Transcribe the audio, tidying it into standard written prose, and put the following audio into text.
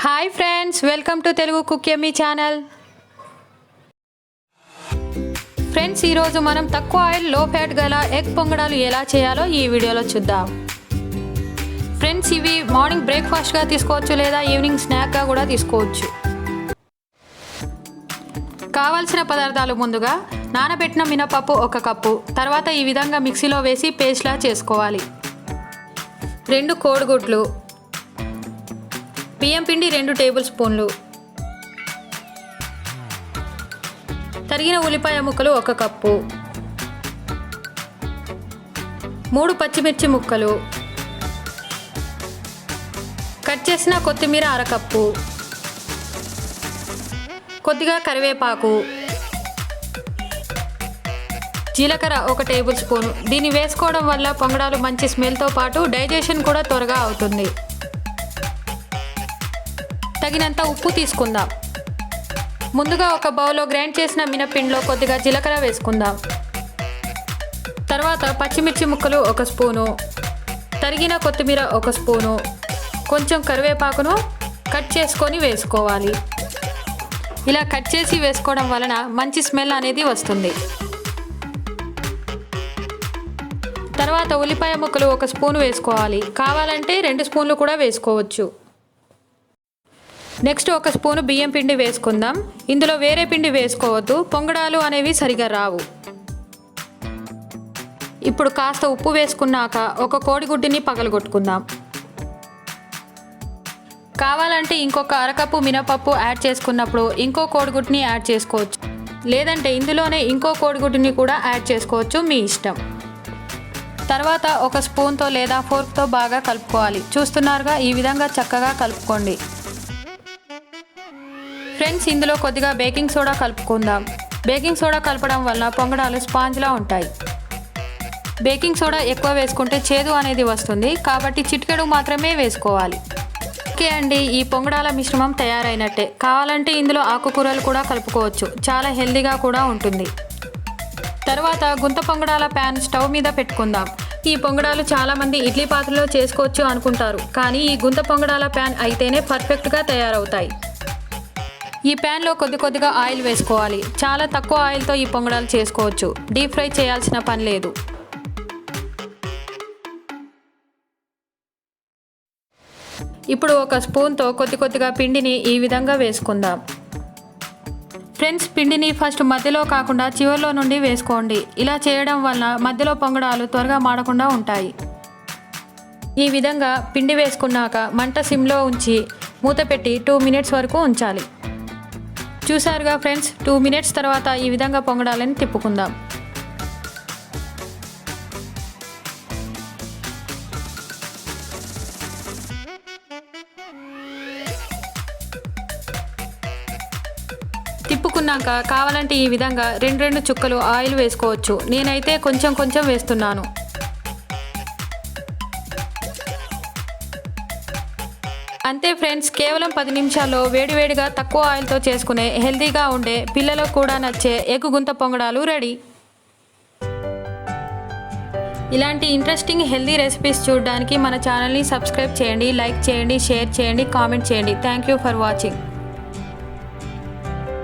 Hi friends, welcome to Telugu cook yummy channel. Friends, ఈరోజు మనం తక్కువ ఆయిల్ లో ఫ్యాట్ గల ఎగ్ పొంగడాలు ఎలా చేయాలో ఈ వీడియోలో చూద్దాం. ఫ్రెండ్స్, ఇవి మార్నింగ్ బ్రేక్ఫాస్ట్గా తీసుకోవచ్చు లేదా ఈవినింగ్ స్నాక్గా కూడా తీసుకోవచ్చు. కావాల్సిన పదార్థాలు: ముందుగా నానబెట్టిన మినపప్పు 1 కప్పు, తర్వాత ఈ విధంగా మిక్సీలో వేసి పేస్ట్లా చేసుకోవాలి. 2 కోడిగుడ్లు, బియ్యం పిండి 2 టేబుల్ స్పూన్లు, తరిగిన ఉల్లిపాయ ముక్కలు 1 కప్పు, 3 పచ్చిమిర్చి ముక్కలు, కట్ చేసిన కొత్తిమీర 1/2 కప్పు, కొద్దిగా కరివేపాకు, జీలకర్ర 1 టేబుల్ స్పూన్. దీన్ని వేసుకోవడం వల్ల పొంగడాలు మంచి స్మెల్తో పాటు డైజెషన్ కూడా త్వరగా అవుతుంది. తగినంత ఉప్పు తీసుకుందాం. ముందుగా ఒక బౌల్లో గ్రైండ్ చేసిన మినపిండిలో కొద్దిగా జీలకర్ర వేసుకుందాం. తర్వాత పచ్చిమిర్చి ముక్కలు 1 స్పూను, తరిగిన కొత్తిమీర 1 స్పూను, కొంచెం కరివేపాకును కట్ చేసుకొని వేసుకోవాలి. ఇలా కట్ చేసి వేసుకోవడం వలన మంచి స్మెల్ అనేది వస్తుంది. తర్వాత ఉల్లిపాయ ముక్కలు 1 స్పూను వేసుకోవాలి. కావాలంటే 2 స్పూన్లు కూడా వేసుకోవచ్చు. నెక్స్ట్ 1 స్పూను బియ్యం పిండి వేసుకుందాం. ఇందులో వేరే పిండి వేసుకోవద్దు, పొంగడాలు అనేవి సరిగా రావు. ఇప్పుడు కాస్త ఉప్పు వేసుకున్నాక 1 కోడిగుడ్డుని పగలగొట్టుకుందాం. కావాలంటే ఇంకొక 1/2 కప్పు మినపప్పు యాడ్ చేసుకున్నప్పుడు ఇంకో కోడిగుడ్డుని యాడ్ చేసుకోవచ్చు, లేదంటే ఇందులోనే ఇంకో కోడిగుడ్డుని కూడా యాడ్ చేసుకోవచ్చు, మీ ఇష్టం. తర్వాత 1 స్పూన్తో లేదా ఫోర్క్తో బాగా కలుపుకోవాలి. చూస్తున్నారుగా, ఈ విధంగా చక్కగా కలుపుకోండి. ఫ్రెండ్స్, ఇందులో కొద్దిగా బేకింగ్ సోడా కలుపుకుందాం. బేకింగ్ సోడా కలపడం వలన పొంగడాలు స్పాంజ్లా ఉంటాయి. బేకింగ్ సోడా ఎక్కువ వేసుకుంటే చేదు అనేది వస్తుంది, కాబట్టి చిటికెడు మాత్రమే వేసుకోవాలి. ఓకే అండి, ఈ పొంగడాల మిశ్రమం తయారైనట్టే. కావాలంటే ఇందులో ఆకుకూరలు కూడా కలుపుకోవచ్చు, చాలా హెల్దీగా కూడా ఉంటుంది. తర్వాత గుంత పొంగడాల ప్యాన్ స్టవ్ మీద పెట్టుకుందాం. ఈ పొంగడాలు చాలామంది ఇడ్లీ పాత్రలో చేసుకోవచ్చు అనుకుంటారు, కానీ ఈ గుంత పొంగడాల ప్యాన్ అయితేనే పర్ఫెక్ట్గా తయారవుతాయి. ఈ ప్యాన్లో కొద్దిగా ఆయిల్ వేసుకోవాలి. చాలా తక్కువ ఆయిల్తో ఈ పొంగడాలు చేసుకోవచ్చు, డీప్ ఫ్రై చేయాల్సిన పని లేదు. ఇప్పుడు 1 స్పూన్తో కొద్దిగా పిండిని ఈ విధంగా వేసుకుందాం. ఫ్రెండ్స్, పిండిని ఫస్ట్ మధ్యలో కాకుండా చివరిలో నుండి వేసుకోండి. ఇలా చేయడం వలన మధ్యలో పొంగడాలు త్వరగా మాడకుండా ఉంటాయి. ఈ విధంగా పిండి వేసుకున్నాక మంట సిమ్లో ఉంచి మూత పెట్టి 2 మినిట్స్ వరకు ఉంచాలి. చూసారుగా ఫ్రెండ్స్, 2 మినిట్స్ తర్వాత ఈ విధంగా పొంగడాలని తిప్పుకుందాం. తిప్పుకున్నాక కావాలంటే ఈ విధంగా 2 చుక్కలు ఆయిల్ వేసుకోవచ్చు. నేనైతే కొంచెం వేస్తున్నాను. అంతే ఫ్రెండ్స్, కేవలం 10 నిమిషాల్లో వేడివేడిగా తక్కువ ఆయిల్తో చేసుకునే హెల్తీగా ఉండే పిల్లలకు కూడా నచ్చే ఎగ్ గుంత పొంగడాలు రెడీ. ఇలాంటి ఇంట్రెస్టింగ్ హెల్తీ రెసిపీస్ చూడడానికి మన ఛానల్ని సబ్స్క్రైబ్ చేయండి, లైక్ చేయండి, షేర్ చేయండి, కామెంట్ చేయండి. Thank you for watching.